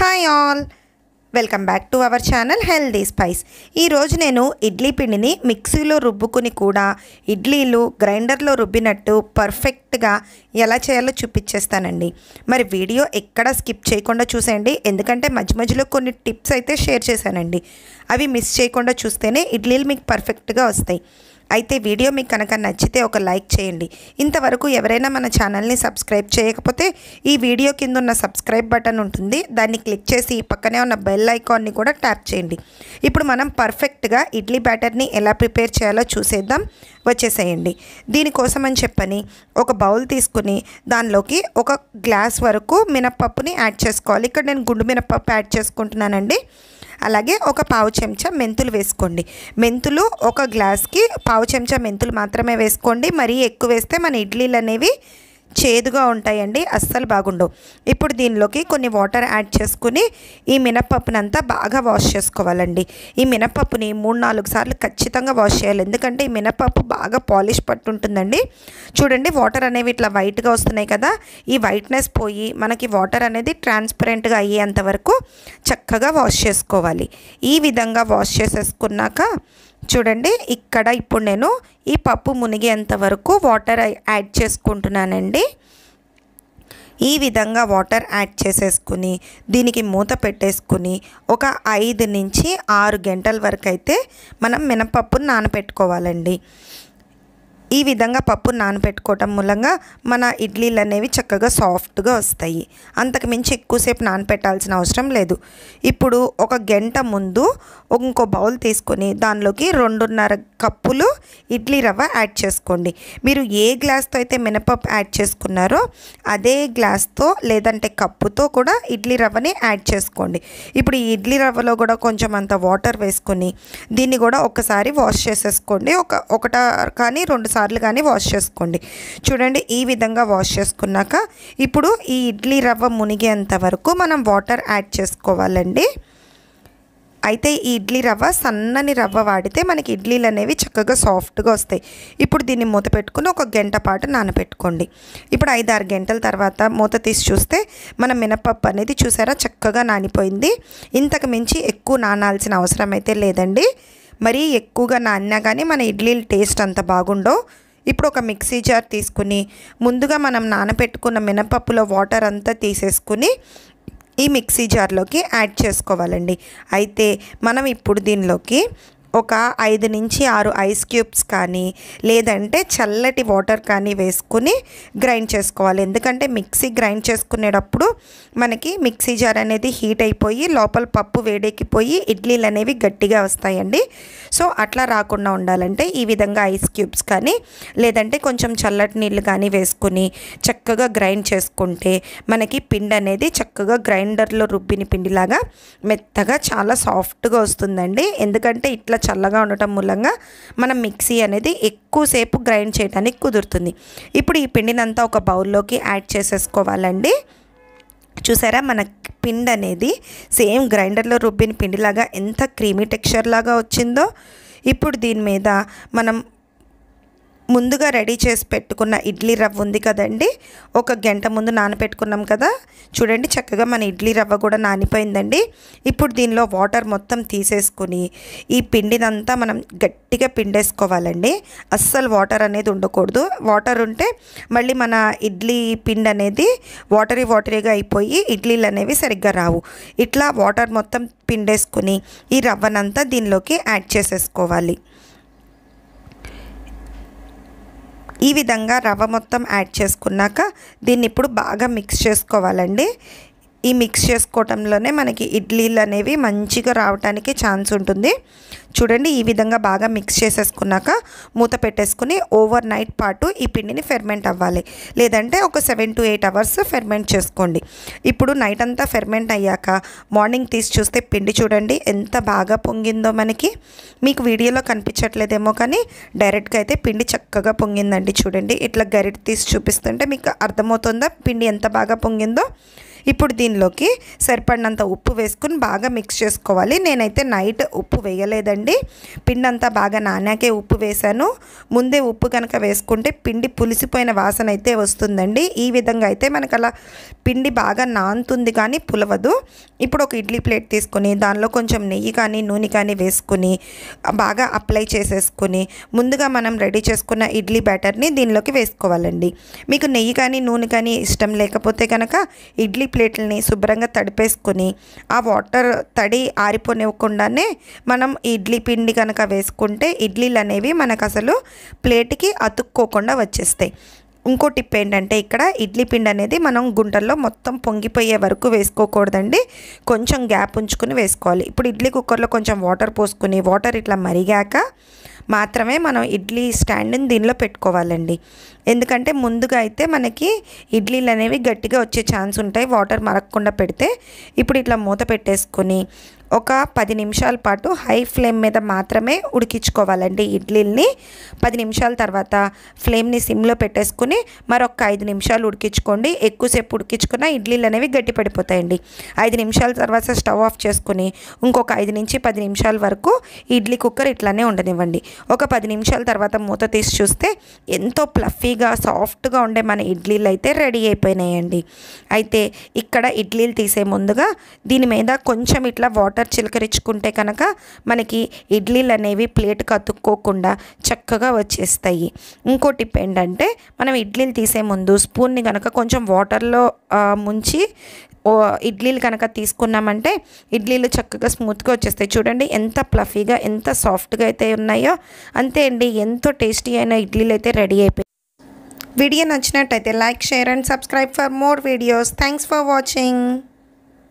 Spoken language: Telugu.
Hi all, welcome back to our channel healthy spice. ఈరోజు నేను ఇడ్లీ పిండిని మిక్సీలో రుబ్బుకుని కూడా ఇడ్లీలు గ్రైండర్లో రుబ్బినట్టు పర్ఫెక్ట్గా ఎలా చేయాలో చూపించేస్తానండి. మరి వీడియో ఎక్కడ స్కిప్ చేయకుండా చూసేయండి, ఎందుకంటే మధ్య మధ్యలో కొన్ని టిప్స్ అయితే షేర్ చేశానండి. అవి మిస్ చేయకుండా చూస్తేనే ఇడ్లీలు మీకు పర్ఫెక్ట్గా వస్తాయి. అయితే వీడియో మీకు కనుక నచ్చితే ఒక లైక్ చేయండి. ఇంతవరకు ఎవరైనా మన ఛానల్ని సబ్స్క్రైబ్ చేయకపోతే ఈ వీడియో కింద ఉన్న సబ్స్క్రైబ్ బటన్ ఉంటుంది, దాన్ని క్లిక్ చేసి పక్కనే ఉన్న బెల్ ఐకాన్ని కూడా ట్యాప్ చేయండి. ఇప్పుడు మనం పర్ఫెక్ట్గా ఇడ్లీ బ్యాటర్ని ఎలా ప్రిపేర్ చేయాలో చూసేద్దాం. వచ్చేసేయండి. దీనికోసం అని చెప్పని ఒక బౌల్ తీసుకుని దానిలోకి ఒక గ్లాస్ వరకు మినప్పప్పుని యాడ్ చేసుకోవాలి. ఇక్కడ నేను గుండు మినప్పప్పు యాడ్ చేసుకుంటున్నానండి. అలాగే ఒక పావు చెంచా మెంతులు వేసుకోండి. మెంతులు ఒక గ్లాస్కి పావు చెంచా మెంతులు మాత్రమే వేసుకోండి. మరీ ఎక్కువ వేస్తే మన ఇడ్లీలు అనేవి చేదుగా ఉంటాయండి, అస్సలు బాగుండవు. ఇప్పుడు దీనిలోకి కొన్ని వాటర్ యాడ్ చేసుకుని ఈ మినప్పప్పునంతా బాగా వాష్ చేసుకోవాలండి. ఈ మినప్పప్పుని 3-4 సార్లు ఖచ్చితంగా వాష్ చేయాలి, ఎందుకంటే ఈ మినప్పప్పు బాగా పాలిష్ పట్టుంటుందండి. చూడండి, వాటర్ అనేవి ఇట్లా వైట్గా వస్తున్నాయి కదా, ఈ వైట్నెస్ పోయి మనకి వాటర్ అనేది ట్రాన్స్పరెంట్గా అయ్యేంత వరకు చక్కగా వాష్ చేసుకోవాలి. ఈ విధంగా వాష్ చేసేసుకున్నాక చూడండి, ఇక్కడ ఇప్పుడు నేను ఈ పప్పు మునిగేంత వరకు వాటర్ యాడ్ చేసుకుంటున్నానండి. ఈ విధంగా వాటర్ యాడ్ చేసేసుకుని దీనికి మూత పెట్టేసుకుని ఒక 5 నుంచి 6 గంటల వరకు అయితే మనం మినపప్పును నానబెట్టుకోవాలండి. ఈ విధంగా పప్పు నానబెట్టుకోవటం మూలంగా మన ఇడ్లీలు అనేవి చక్కగా సాఫ్ట్గా వస్తాయి. అంతకు మించి ఎక్కువసేపు నానబెట్టాల్సిన అవసరం లేదు. ఇప్పుడు ఒక గంట ముందు ఇంకో బౌల్ తీసుకొని దానిలోకి 2.5 కప్పులు ఇడ్లీ రవ్వ యాడ్ చేసుకోండి. మీరు ఏ గ్లాస్తో అయితే మినపప్పు యాడ్ చేసుకున్నారో అదే గ్లాస్తో లేదంటే కప్పుతో కూడా ఇడ్లీ రవ్వని యాడ్ చేసుకోండి. ఇప్పుడు ఈ ఇడ్లీ రవ్వలో కూడా కొంచెం అంత వాటర్ వేసుకొని దీన్ని కూడా ఒకసారి వాష్ చేసేసుకోండి. ఒకట కానీ 2 సార్లు కానీ వాష్ చేసుకోండి. చూడండి, ఈ విధంగా వాష్ చేసుకున్నాక ఇప్పుడు ఈ ఇడ్లీ రవ్వ మునిగేంత వరకు మనం వాటర్ యాడ్ చేసుకోవాలండి. అయితే ఈ ఇడ్లీ రవ్వ సన్నని రవ్వ వాడితే మనకి ఇడ్లీలు అనేవి చక్కగా సాఫ్ట్గా వస్తాయి. ఇప్పుడు దీన్ని మూత పెట్టుకుని ఒక గంట పాటు నానబెట్టుకోండి. ఇప్పుడు 5-6 గంటల తర్వాత మూత తీసి చూస్తే మన మినపప్పు అనేది చూసారా చక్కగా నానిపోయింది. ఇంతకు మించి ఎక్కువ నానాల్సిన అవసరం అయితే లేదండి. మరీ ఎక్కువగా నానినా కానీ మన ఇడ్లీల టేస్ట్ అంత బాగుండవు. ఇప్పుడు ఒక మిక్సీ జార్ తీసుకుని ముందుగా మనం నానబెట్టుకున్న మినపప్పులో వాటర్ అంతా తీసేసుకుని ఈ మిక్సీ జార్లోకి యాడ్ చేసుకోవాలండి. అయితే మనం ఇప్పుడు దీనిలోకి ఒక 5 నుంచి 6 ఐస్ క్యూబ్స్ కానీ లేదంటే చల్లటి వాటర్ కానీ వేసుకుని గ్రైండ్ చేసుకోవాలి. ఎందుకంటే మిక్సీ గ్రైండ్ చేసుకునేటప్పుడు మనకి మిక్సీ జార్ అనేది హీట్ అయిపోయి లోపల పప్పు వేడెక్కిపోయి ఇడ్లీలు అనేవి గట్టిగా వస్తాయండి. సో అట్లా రాకుండా ఉండాలంటే ఈ విధంగా ఐస్ క్యూబ్స్ కానీ లేదంటే కొంచెం చల్లటి నీళ్ళు కానీ వేసుకుని చక్కగా గ్రైండ్ చేసుకుంటే మనకి పిండి అనేది చక్కగా గ్రైండర్లో రుబ్బిన పిండిలాగా మెత్తగా చాలా సాఫ్ట్గా వస్తుందండి. ఎందుకంటే ఇట్లా చల్లగా ఉండటం మూలంగా మనం మిక్సీ అనేది ఎక్కువసేపు గ్రైండ్ చేయడానికి కుదురుతుంది. ఇప్పుడు ఈ పిండినంతా ఒక బౌల్లోకి యాడ్ చేసేసుకోవాలండి. చూసారా, మన పిండి అనేది సేమ్ గ్రైండర్లో రుబ్బిన పిండిలాగా ఎంత క్రీమీ టెక్స్చర్ లాగా వచ్చిందో. ఇప్పుడు దీని మీద మనం ముందుగా రెడీ చేసి పెట్టుకున్న ఇడ్లీ రవ్వ ఉంది కదండి, ఒక గంట ముందు నానబెట్టుకున్నాం కదా, చూడండి చక్కగా మన ఇడ్లీ రవ్వ కూడా నానిపోయిందండి. ఇప్పుడు దీనిలో వాటర్ మొత్తం తీసేసుకుని ఈ పిండినంతా మనం గట్టిగా పిండేసుకోవాలండి. అస్సలు వాటర్ అనేది ఉండకూడదు. వాటర్ ఉంటే మళ్ళీ మన ఇడ్లీ పిండి అనేది వాటరీగా అయిపోయి ఇడ్లీలు అనేవి సరిగ్గా రావు. ఇట్లా వాటర్ మొత్తం పిండేసుకుని ఈ రవ్వనంతా దీనిలోకి యాడ్ చేసేసుకోవాలి. ఈ విధంగా రవ్వ మొత్తం యాడ్ చేసుకున్నాక దీన్ని ఇప్పుడు బాగా మిక్స్ చేసుకోవాలండి. ఈ మిక్స్ చేసుకోవటంలోనే మనకి ఇడ్లీలు అనేవి మంచిగా రావడానికి ఛాన్స్ ఉంటుంది. చూడండి, ఈ విధంగా బాగా మిక్స్ చేసేసుకున్నాక మూత పెట్టేసుకుని ఓవర్ నైట్ పాటు ఈ పిండిని ఫెర్మెంట్ అవ్వాలి. లేదంటే ఒక 7 to 8 అవర్స్ ఫెర్మెంట్ చేసుకోండి. ఇప్పుడు నైట్ అంతా ఫెర్మెంట్ అయ్యాక మార్నింగ్ తీసి చూస్తే పిండి చూడండి ఎంత బాగా పొంగిందో. మనకి మీకు వీడియోలో కనిపించట్లేదేమో కానీ డైరెక్ట్గా అయితే పిండి చక్కగా పొంగిందండి. చూడండి, ఇట్లా గరిటె తీసి చూపిస్తుంటే మీకు అర్థమవుతుందా పిండి ఎంత బాగా పొంగిందో. ఇప్పుడు దీనిలోకి సరిపడినంత ఉప్పు వేసుకుని బాగా మిక్స్ చేసుకోవాలి. నేనైతే నైట్ ఉప్పు వేయలేదండి, పిండి అంతా బాగా నానాకే ఉప్పు వేసాను. ముందే ఉప్పు కనుక వేసుకుంటే పిండి పులిసిపోయిన వాసన అయితే వస్తుందండి. ఈ విధంగా అయితే మనకు అలా పిండి బాగా నానుతుంది కానీ పులవదు. ఇప్పుడు ఒక ఇడ్లీ ప్లేట్ తీసుకొని దానిలో కొంచెం నెయ్యి కానీ నూనె కానీ వేసుకుని బాగా అప్లై చేసేసుకుని ముందుగా మనం రెడీ చేసుకున్న ఇడ్లీ బ్యాటర్ని దీనిలోకి వేసుకోవాలండి. మీకు నెయ్యి కానీ నూనె కానీ ఇష్టం లేకపోతే కనుక ఇడ్లీ ప్లేట్లని శుభ్రంగా తడిపేసుకొని ఆ వాటర్ తడి ఆరిపోనివ్వకుండానే మనం ఇడ్లీ పిండి కనుక వేసుకుంటే ఇడ్లీలు అనేవి మనకు అసలు ప్లేట్కి అతుక్కోకుండా వచ్చేస్తాయి. ఇంకో టిప్ ఏంటంటే ఇక్కడ ఇడ్లీ పిండి అనేది మనం గుంటల్లో మొత్తం పొంగిపోయే వరకు వేసుకోకూడదండి, కొంచెం గ్యాప్ ఉంచుకుని వేసుకోవాలి. ఇప్పుడు ఇడ్లీ కుక్కర్లో కొంచెం వాటర్ పోసుకుని వాటర్ ఇట్లా మరిగాక మాత్రమే మనం ఇడ్లీ స్టాండ్ని దీనిలో పెట్టుకోవాలండి. ఎందుకంటే ముందుగా అయితే మనకి ఇడ్లీలు అనేవి గట్టిగా వచ్చే ఛాన్స్ ఉంటాయి వాటర్ మరగకుండా పెడితే. ఇప్పుడు ఇట్లా మూత పెట్టేసుకొని ఒక 10 నిమిషాల పాటు హై ఫ్లేమ్ మీద మాత్రమే ఉడికించుకోవాలండి ఇడ్లీల్ని. 10 నిమిషాల తర్వాత ఫ్లేమ్ని సిమ్లో పెట్టేసుకుని మరొక 5 నిమిషాలు ఉడికించుకోండి. ఎక్కువసేపు ఉడికించుకున్న ఇడ్లీలు అనేవి గట్టి పడిపోతాయండి. 5 నిమిషాల తర్వాత స్టవ్ ఆఫ్ చేసుకుని ఇంకొక 5 నుంచి 10 నిమిషాల వరకు ఇడ్లీ కుక్కర్ ఇట్లానే ఉండనివ్వండి. ఒక 10 నిమిషాల తర్వాత మూత తీసి చూస్తే ఎంతో ప్లఫీగా సాఫ్ట్గా ఉండే మన ఇడ్లీలు అయితే రెడీ అయిపోయినాయండి. అయితే ఇక్కడ ఇడ్లీలు తీసే ముందుగా దీని మీద కొంచెం ఇట్లా వాటర్ చిలకరించుకుంటే కనుక మనకి ఇడ్లీలు అనేవి ప్లేట్కి అతుక్కోకుండా చక్కగా వచ్చేస్తాయి. ఇంకో టిప్ ఏంటంటే మనం ఇడ్లీలు తీసే ముందు స్పూన్ని కనుక కొంచెం వాటర్లో ముంచి ఇడ్లీలు కనుక తీసుకున్నామంటే ఇడ్లీలు చక్కగా స్మూత్గా వచ్చేస్తాయి. చూడండి ఎంత ప్లఫీగా ఎంత సాఫ్ట్గా అయితే ఉన్నాయో. అంతే అండి, ఎంతో టేస్టీ అయిన ఇడ్లీలు అయితే రెడీ అయిపోయాయి. వీడియో నచ్చినట్టయితే like, share and subscribe for more videos. Thanks for watching.